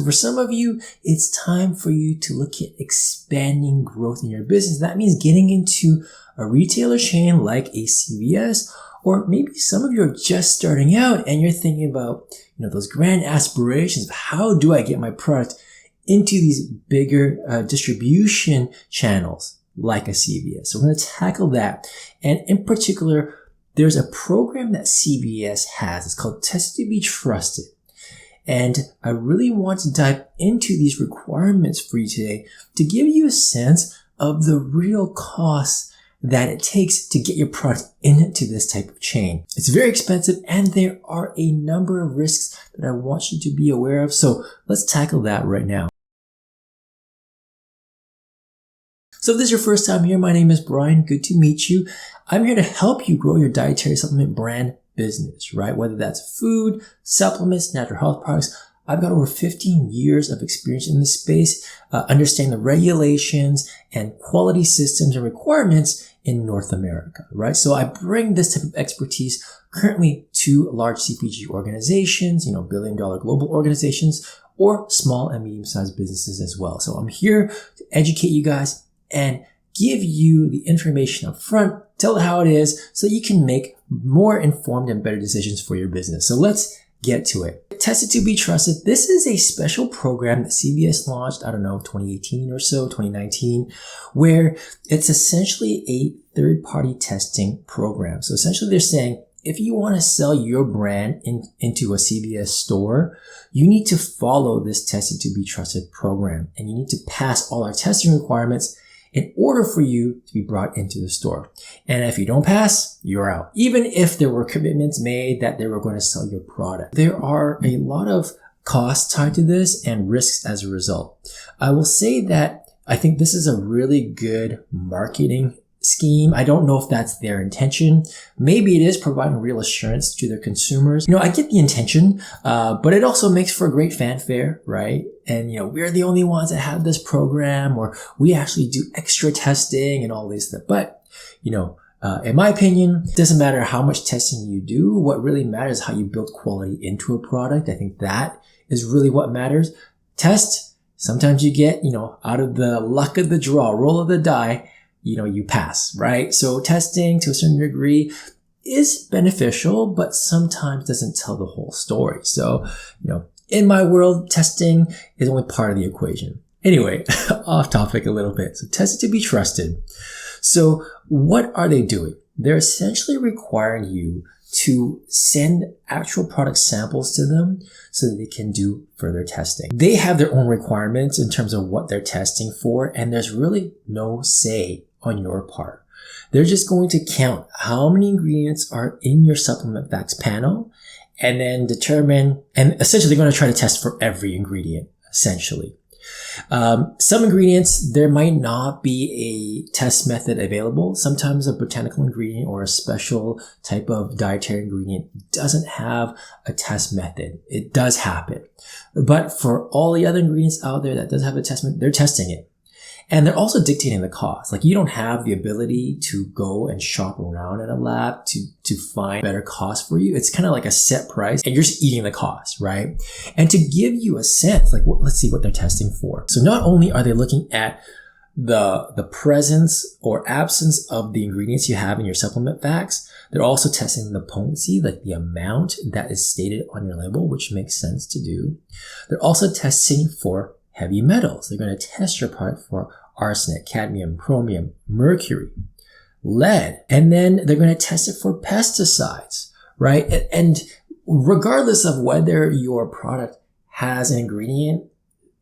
for some of you, it's time for you to look at expanding growth in your business. That means getting into a retailer chain like a CVS, or maybe some of you are just starting out and you're thinking about, those grand aspirations of how do I get my product into these bigger distribution channels like a CVS. So we're going to tackle that. And in particular, there's a program that CVS has. It's called Test to be Trusted. And I really want to dive into these requirements for you today to give you a sense of the real costs that it takes to get your product into this type of chain. It's very expensive and there are a number of risks that I want you to be aware of. So let's tackle that right now. So if this is your first time here, my name is Brian. Good to meet you. I'm here to help you grow your dietary supplement brand business, right? Whether that's food, supplements, natural health products. I've got over 15 years of experience in this space, understanding the regulations and quality systems and requirements in North America, right? So I bring this type of expertise currently to large CPG organizations, billion-dollar global organizations, or small and medium-sized businesses as well. So I'm here to educate you guys and give you the information up front, tell it how it is, so you can make more informed and better decisions for your business. So let's get to it. Tested to be Trusted. This is a special program that CVS launched, 2018 or so, 2019, where it's essentially a third-party testing program. So essentially they're saying, if you want to sell your brand into a CVS store, you need to follow this Tested to be Trusted program, and you need to pass all our testing requirements in order for you to be brought into the store. And if you don't pass, you're out. Even if there were commitments made that they were going to sell your product. There are a lot of costs tied to this and risks as a result. I will say that I think this is a really good marketing scheme. I don't know if that's their intention. Maybe it is providing real assurance to their consumers. I get the intention, but it also makes for a great fanfare, right? And, we're the only ones that have this program, or we actually do extra testing and all this stuff. But, in my opinion, it doesn't matter how much testing you do. What really matters is how you build quality into a product. I think that is really what matters. Test. Sometimes you get, out of the luck of the draw, roll of the die, you pass, right? So testing to a certain degree is beneficial, but sometimes doesn't tell the whole story. So, in my world, testing is only part of the equation. Anyway, off topic a little bit. So Tested to be Trusted. So what are they doing? They're essentially requiring you to send actual product samples to them so that they can do further testing. They have their own requirements in terms of what they're testing for, and there's really no say on your part. They're just going to count how many ingredients are in your supplement facts panel and then determine, and essentially they're going to try to test for every ingredient, essentially. Some ingredients, there might not be a test method available. Sometimes a botanical ingredient or a special type of dietary ingredient doesn't have a test method. It does happen. But for all the other ingredients out there that does have a test method, they're testing it. And they're also dictating the cost. Like, you don't have the ability to go and shop around at a lab to find better cost for you. It's kind of like a set price and you're just eating the cost, right? And to give you a sense, let's see what they're testing for. So not only are they looking at the presence or absence of the ingredients you have in your supplement facts, they're also testing the potency, like the amount that is stated on your label, which makes sense to do. They're also testing for heavy metals. They're going to test your product for arsenic, cadmium, chromium, mercury, lead, and then they're going to test it for pesticides, right? And regardless of whether your product has an ingredient,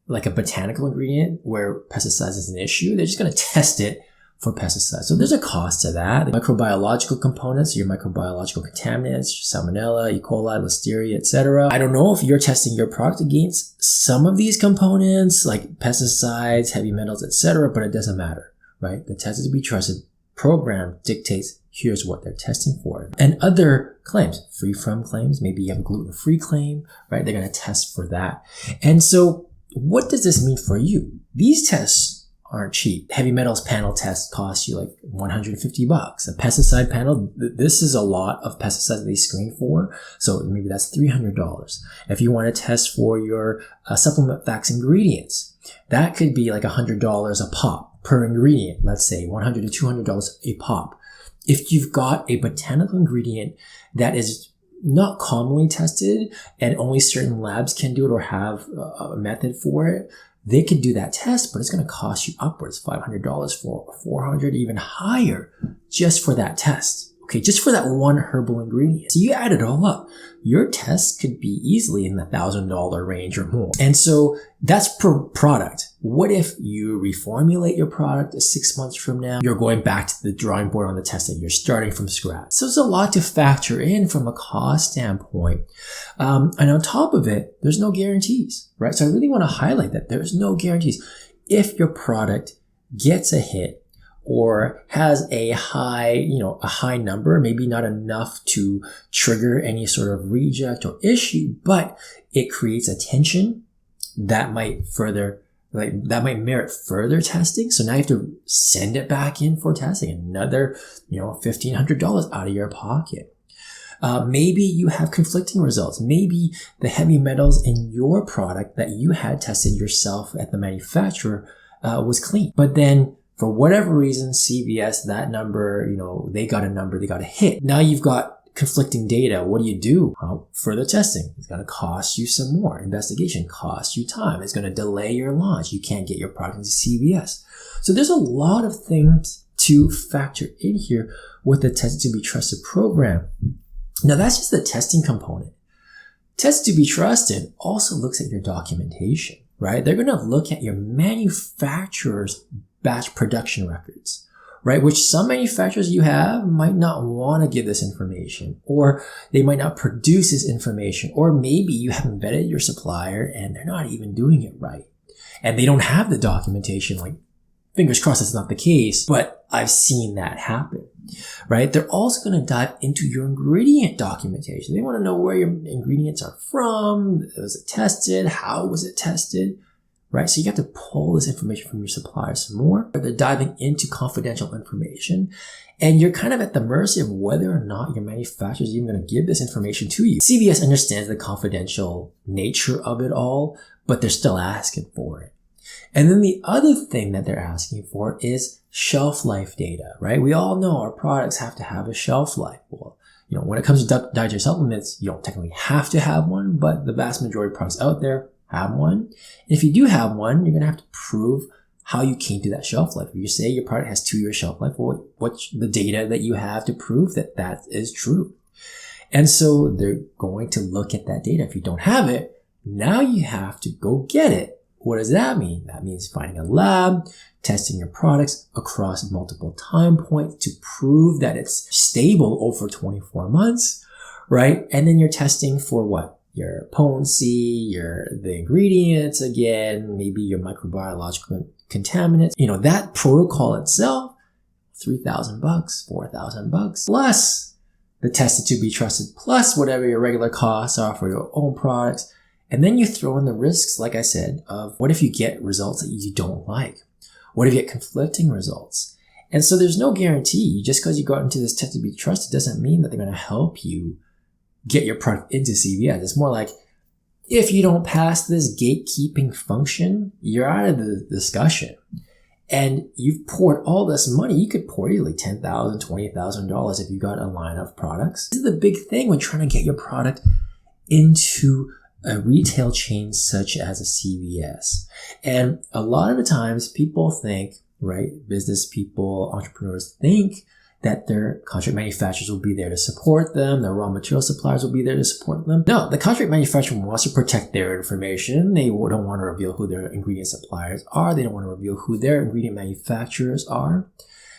like a botanical ingredient where pesticides is an issue, they're just going to test it for pesticides. So there's a cost to that. The microbiological components, your microbiological contaminants, salmonella, E. coli, listeria, etc. I don't know if you're testing your product against some of these components, like pesticides, heavy metals, etc., but it doesn't matter, right? The Tested to be Trusted program dictates here's what they're testing for. And other claims, free from claims, maybe you have a gluten-free claim, right? They're going to test for that. And so what does this mean for you? These tests aren't cheap. Heavy metals panel test costs you like $150. A pesticide panel, this is a lot of pesticides that they screen for. So maybe that's $300. If you want to test for your supplement facts ingredients, that could be like $100 a pop per ingredient. Let's say $100 to $200 a pop. If you've got a botanical ingredient that is not commonly tested and only certain labs can do it or have a method for it, they could do that test, but it's going to cost you upwards $500 for $400, even higher, just for that test. Okay, just for that one herbal ingredient. So you add it all up, your test could be easily in the $1,000 range or more. And so that's per product. What if you reformulate your product 6 months from now? You're going back to the drawing board on the test that you're starting from scratch. So there's a lot to factor in from a cost standpoint. And on top of it, there's no guarantees, right? So I really want to highlight that there's no guarantees. If your product gets a hit, or has a high number, maybe not enough to trigger any sort of reject or issue, but it creates a tension that might merit further testing. So now you have to send it back in for testing, another, $1,500 out of your pocket. Maybe you have conflicting results. Maybe the heavy metals in your product that you had tested yourself at the manufacturer was clean, but then for whatever reason, CVS, that number, they got a hit. Now you've got conflicting data. What do? Further testing. It's going to cost you some more. Investigation costs you time. It's going to delay your launch. You can't get your product into CVS. So there's a lot of things to factor in here with the Tested to be Trusted program. Now that's just the testing component. Tested to be Trusted also looks at your documentation, right? They're going to look at your manufacturer's batch production records, right? Which some manufacturers you have might not want to give this information, or they might not produce this information, or maybe you haven't vetted your supplier and they're not even doing it right. And they don't have the documentation. Like, fingers crossed that's not the case, but I've seen that happen, right? They're also going to dive into your ingredient documentation. They want to know where your ingredients are from. Was it tested? How was it tested? Right? So you have to pull this information from your supplier some more. They're diving into confidential information, and you're kind of at the mercy of whether or not your manufacturer is even going to give this information to you. CVS understands the confidential nature of it all, but they're still asking for it. And then the other thing that they're asking for is shelf life data, right? We all know our products have to have a shelf life. Well, when it comes to dietary supplements, you don't technically have to have one, but the vast majority of products out there have one. And if you do have one, you're going to have to prove how you came to that shelf life. If you say your product has 2 years shelf life, well, what's the data that you have to prove that that is true? And so they're going to look at that data. If you don't have it, now you have to go get it. What does that mean? That means finding a lab, testing your products across multiple time points to prove that it's stable over 24 months, right? And then you're testing for what? Your potency, the ingredients again, maybe your microbiological contaminants. That protocol itself, $3,000, $4,000, plus the Tested to be Trusted, plus whatever your regular costs are for your own products. And then you throw in the risks, like I said, of what if you get results that you don't like? What if you get conflicting results? And so there's no guarantee. Just because you got into this Tested to be Trusted doesn't mean that they're going to help you get your product into CVS. It's more like, if you don't pass this gatekeeping function, you're out of the discussion. And you've poured all this money. You could pour easily $10,000, $20,000 if you got a line of products. This is the big thing when trying to get your product into a retail chain such as a CVS. And a lot of the times people think, right, business people, entrepreneurs think that their contract manufacturers will be there to support them, their raw material suppliers will be there to support them. No, the contract manufacturer wants to protect their information. They don't want to reveal who their ingredient suppliers are. They don't want to reveal who their ingredient manufacturers are.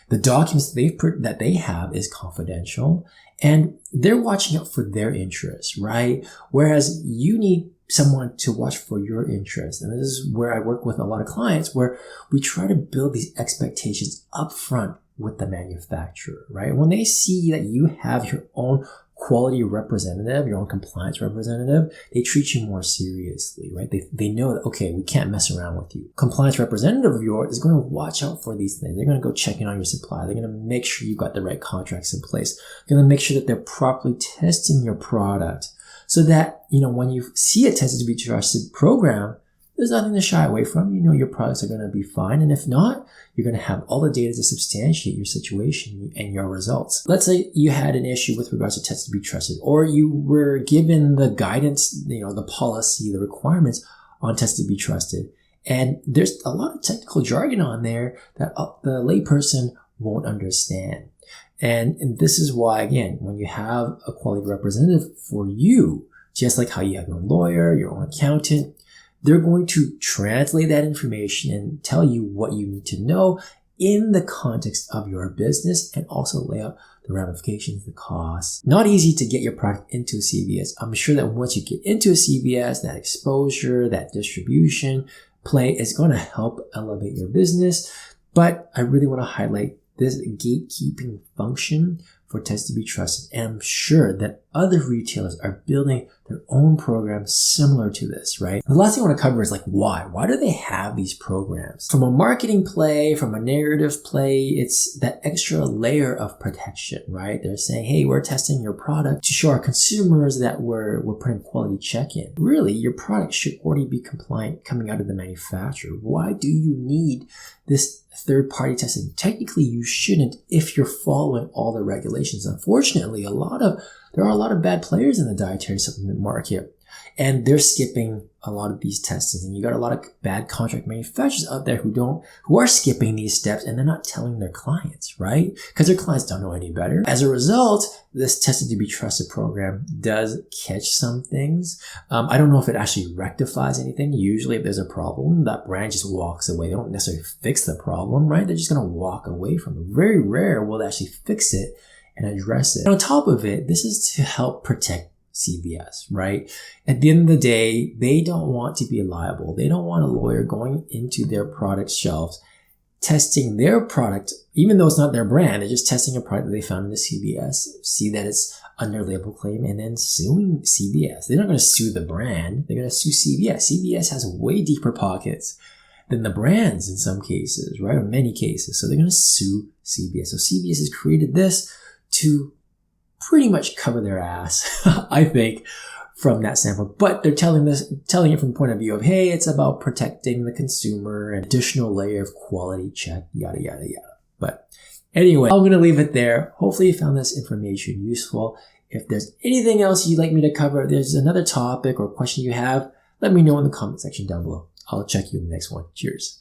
The documents that they have is confidential, and they're watching out for their interests, right? Whereas you need someone to watch for your interests. And this is where I work with a lot of clients, where we try to build these expectations up front with the manufacturer, right? When they see that you have your own quality representative, your own compliance representative, they treat you more seriously, right? They know that, okay, we can't mess around with you. Compliance representative of yours is going to watch out for these things. They're going to go check in on your supplier. They're going to make sure you've got the right contracts in place. They're going to make sure that they're properly testing your product so that, when you see a tested to be trusted program, there's nothing to shy away from. Your products are going to be fine. And if not, you're going to have all the data to substantiate your situation and your results. Let's say you had an issue with regards to tested to be trusted, or you were given the guidance, the policy, the requirements on tested to be trusted. And there's a lot of technical jargon on there that the layperson won't understand. And this is why, again, when you have a quality representative for you, just like how you have your own lawyer, your own accountant, they're going to translate that information and tell you what you need to know in the context of your business and also lay out the ramifications, the costs. Not easy to get your product into a CVS. I'm sure that once you get into a CVS, that exposure, that distribution play is going to help elevate your business. But I really want to highlight this gatekeeping function for tested to be trusted. And I'm sure that other retailers are building their own programs similar to this, right? The last thing I want to cover is why? Why do they have these programs? From a marketing play, from a narrative play, it's that extra layer of protection, right? They're saying, hey, we're testing your product to show our consumers that we're putting quality check in. Really, your product should already be compliant coming out of the manufacturer. Why do you need this third-party testing? Technically, you shouldn't if you're following all the regulations. Unfortunately, there are a lot of bad players in the dietary supplement market, and they're skipping a lot of these testings. And you got a lot of bad contract manufacturers out there who are skipping these steps, and they're not telling their clients, right? Because their clients don't know any better. As a result, this tested to be trusted program does catch some things. I don't know if it actually rectifies anything. Usually if there's a problem, that brand just walks away. They don't necessarily fix the problem, right? They're just going to walk away from it. Very rare will they actually fix it and address it. And on top of it, this is to help protect CVS, right? At the end of the day, they don't want to be liable. They don't want a lawyer going into their product shelves, testing their product, even though it's not their brand. They're just testing a product that they found in the CVS, see that it's under label claim, and then suing CVS. They're not going to sue the brand. They're going to sue CVS. CVS has way deeper pockets than the brands in some cases, right? Or many cases. So they're going to sue CVS. So CVS has created this to pretty much cover their ass, I think, from that standpoint. But they're telling it from the point of view of, hey, it's about protecting the consumer, an additional layer of quality check, yada, yada, yada. But anyway, I'm going to leave it there. Hopefully you found this information useful. If there's anything else you'd like me to cover, if there's another topic or question you have, let me know in the comment section down below. I'll check you in the next one. Cheers.